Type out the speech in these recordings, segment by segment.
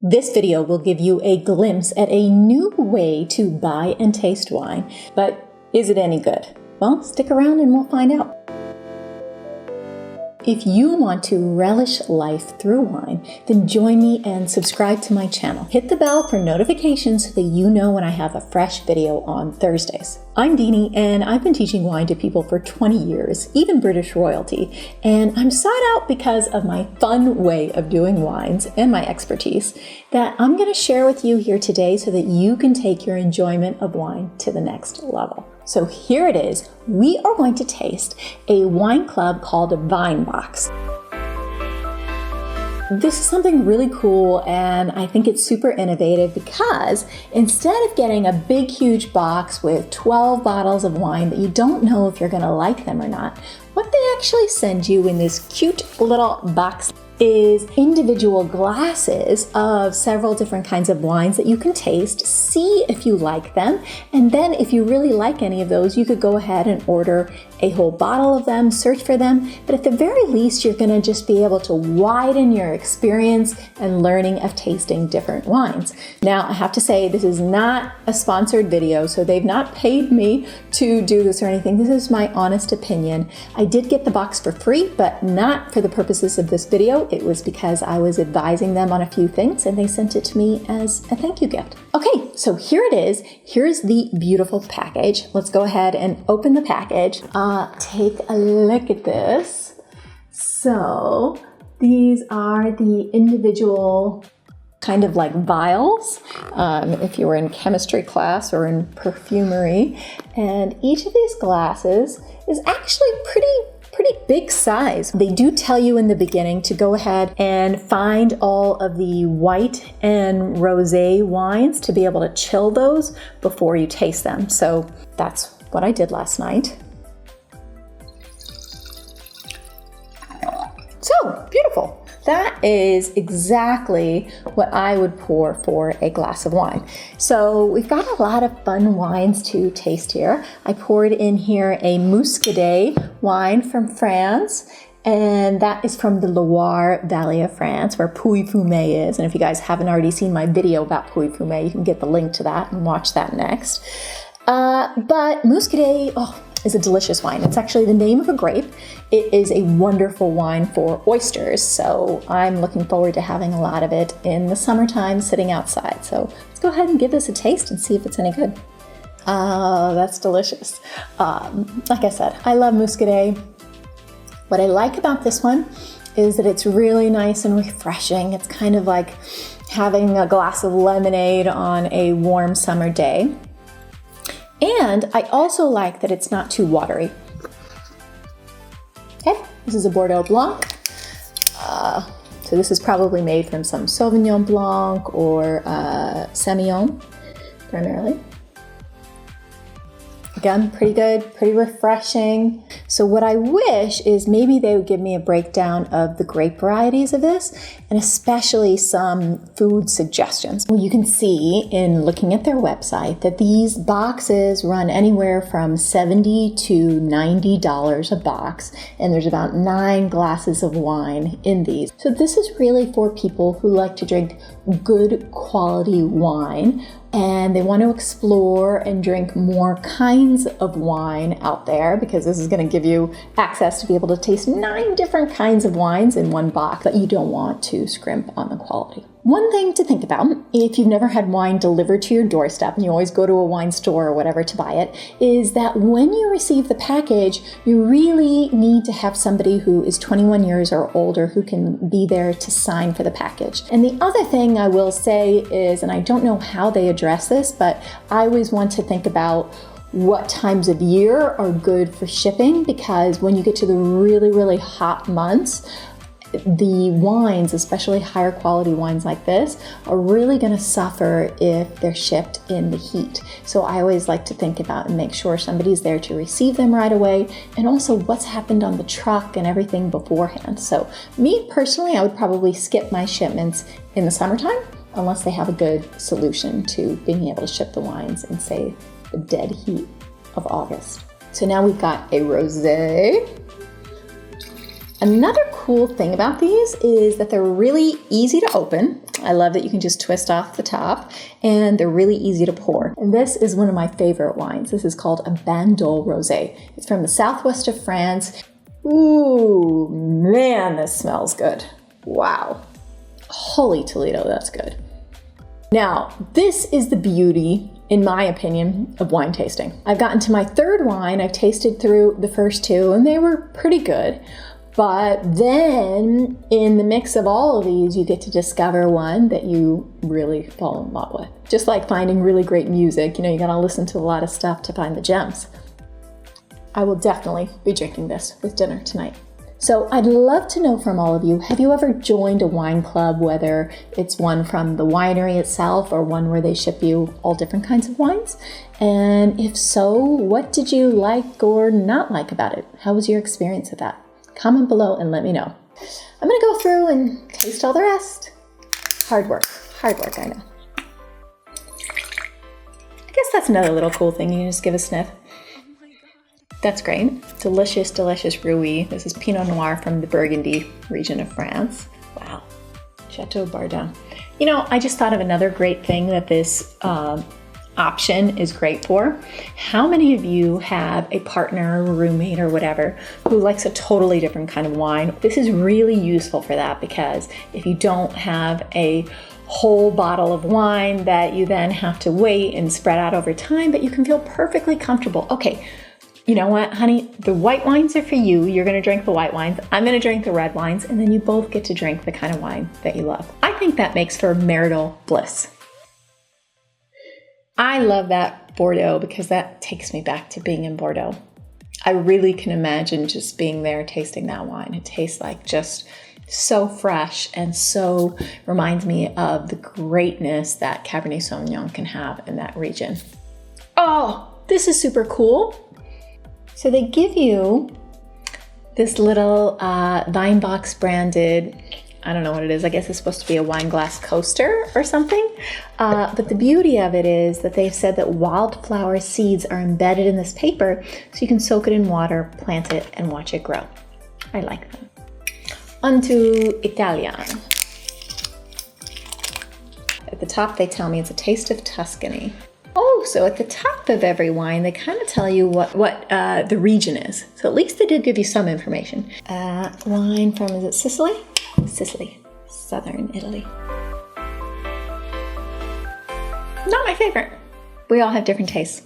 This video will give you a glimpse at a new way to buy and taste wine. But is it any good? Well, stick around and we'll find out. If you want to relish life through wine, then join me and subscribe to my channel. Hit the bell for notifications so that you know when I have a fresh video on Thursdays. I'm Dini, and I've been teaching wine to people for 20 years, even British royalty, and I'm sought out because of my fun way of doing wines and my expertise that I'm going to share with you here today so that you can take your enjoyment of wine to the next level. So here it is. We are going to taste a wine club called Vinebox. This is something really cool, and I think it's super innovative because instead of getting a big, huge box with 12 bottles of wine that you don't know if you're going to like them or not, what they actually send you in this cute little box is individual glasses of several different kinds of wines that you can taste, see if you like them, and then if you really like any of those, you could go ahead and order a whole bottle of them, search for them, but at the very least, you're gonna just be able to widen your experience and learning of tasting different wines. Now, I have to say, this is not a sponsored video, so they've not paid me to do this or anything. This is my honest opinion. I did get the box for free, but not for the purposes of this video. It was because I was advising them on a few things and they sent it to me as a thank you gift. Okay, so here it is. Here's the beautiful package. Let's go ahead and open the package. Take a look at this. So these are the individual kind of like vials, if you were in chemistry class or in perfumery. And each of these glasses is actually pretty big size. They do tell you in the beginning to go ahead and find all of the white and rosé wines to be able to chill those before you taste them. So that's what I did last night. So beautiful. That is exactly what I would pour for a glass of wine. So we've got a lot of fun wines to taste here. I poured in here a Muscadet wine from France, and that is from the Loire Valley of France, where Pouilly-Fumé is. And if you guys haven't already seen my video about Pouilly-Fumé, you can get the link to that and watch that next. But Muscadet, is a delicious wine. It's actually the name of a grape. It is a wonderful wine for oysters, so I'm looking forward to having a lot of it in the summertime sitting outside. So let's go ahead and give this a taste and see if it's any good. That's delicious. Like I said, I love Muscadet. What I like about this one is that it's really nice and refreshing. It's kind of like having a glass of lemonade on a warm summer day. And I also like that it's not too watery. Okay, this is a Bordeaux Blanc. So this is probably made from some Sauvignon Blanc or Semillon, primarily. Again, pretty good, pretty refreshing. So what I wish is maybe they would give me a breakdown of the grape varieties of this, and especially some food suggestions. Well, you can see in looking at their website that these boxes run anywhere from $70 to $90 a box, and there's about 9 glasses of wine in these. So this is really for people who like to drink good quality wine, and they want to explore and drink more kinds of wine out there, because this is going to give you access to be able to taste 9 different kinds of wines in one box, but you don't want to scrimp on the quality. One thing to think about, if you've never had wine delivered to your doorstep and you always go to a wine store or whatever to buy it, is that when you receive the package, you really need to have somebody who is 21 years or older who can be there to sign for the package. And the other thing I will say is, and I don't know how they address this, but I always want to think about what times of year are good for shipping, because when you get to the really hot months, the wines, especially higher quality wines like this, are really going to suffer if they're shipped in the heat. So I always like to think about and make sure somebody's there to receive them right away, and also what's happened on the truck and everything beforehand. So me personally, I would probably skip my shipments in the summertime unless they have a good solution to being able to ship the wines in, say, the dead heat of August. So now we've got a rosé. Another cool thing about these is that they're really easy to open. I love that you can just twist off the top, and they're really easy to pour. And this is one of my favorite wines. This is called a Bandol Rosé. It's from the southwest of France. Ooh, man, this smells good. Wow. Holy Toledo, that's good. Now, this is the beauty, in my opinion, of wine tasting. I've gotten to my third wine. I've tasted through the first two, and they were pretty good. But then, in the mix of all of these, you get to discover one that you really fall in love with. Just like finding really great music, you gotta listen to a lot of stuff to find the gems. I will definitely be drinking this with dinner tonight. So I'd love to know from all of you, have you ever joined a wine club, whether it's one from the winery itself or one where they ship you all different kinds of wines? And if so, what did you like or not like about it? How was your experience with that? Comment below and let me know. I'm gonna go through and taste all the rest. Hard work, I know. I guess that's another little cool thing, you can just give a sniff. That's great. Delicious, delicious Rouy. This is Pinot Noir from the Burgundy region of France. Wow. Chateau Bardin. I just thought of another great thing that this option is great for. How many of you have a partner, or roommate, or whatever who likes a totally different kind of wine? This is really useful for that, because if you don't have a whole bottle of wine that you then have to wait and spread out over time, but you can feel perfectly comfortable. Okay, you know what, honey? The white wines are for you. You're gonna drink the white wines. I'm gonna drink the red wines, and then you both get to drink the kind of wine that you love. I think that makes for marital bliss. I love that Bordeaux because that takes me back to being in Bordeaux. I really can imagine just being there tasting that wine. It tastes like just so fresh and so reminds me of the greatness that Cabernet Sauvignon can have in that region. Oh, this is super cool. So they give you this little Vinebox branded, I don't know what it is. I guess it's supposed to be a wine glass coaster or something. But the beauty of it is that they've said that wildflower seeds are embedded in this paper, so you can soak it in water, plant it, and watch it grow. I like them. On to Italian. At the top, they tell me it's a taste of Tuscany. Oh, so at the top of every wine, they kind of tell you what the region is. So at least they did give you some information. Wine from, is it Sicily? Sicily, southern Italy. Not my favorite. We all have different tastes.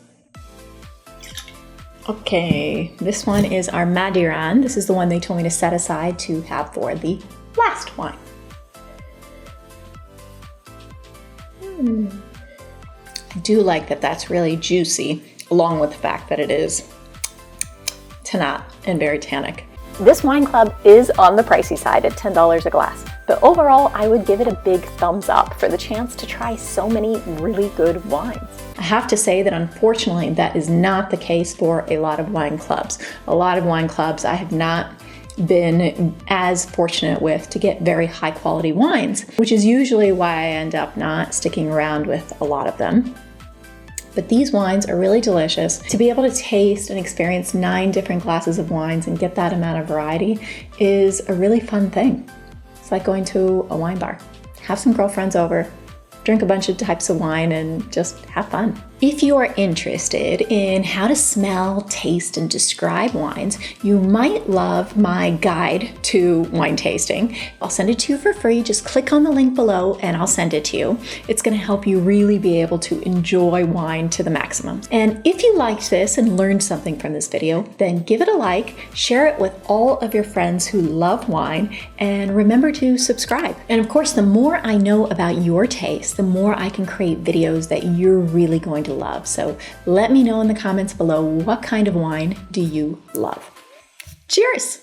Okay, this one is our Madiran. This is the one they told me to set aside to have for the last wine. I do like that that's really juicy, along with the fact that it is tannat and very tannic. This wine club is on the pricey side at $10 a glass, but overall I would give it a big thumbs up for the chance to try so many really good wines. I have to say that unfortunately that is not the case for a lot of wine clubs. A lot of wine clubs I have not been as fortunate with to get very high quality wines, which is usually why I end up not sticking around with a lot of them. But these wines are really delicious. To be able to taste and experience 9 different glasses of wines and get that amount of variety is a really fun thing. It's like going to a wine bar. Have some girlfriends over, drink a bunch of types of wine, and just have fun. If you are interested in how to smell, taste, and describe wines, you might love my guide to wine tasting. I'll send it to you for free. Just click on the link below and I'll send it to you. It's gonna help you really be able to enjoy wine to the maximum. And if you liked this and learned something from this video, then give it a like, share it with all of your friends who love wine, and remember to subscribe. And of course, the more I know about your taste, the more I can create videos that you're really going to love. So let me know in the comments below, what kind of wine do you love? Cheers!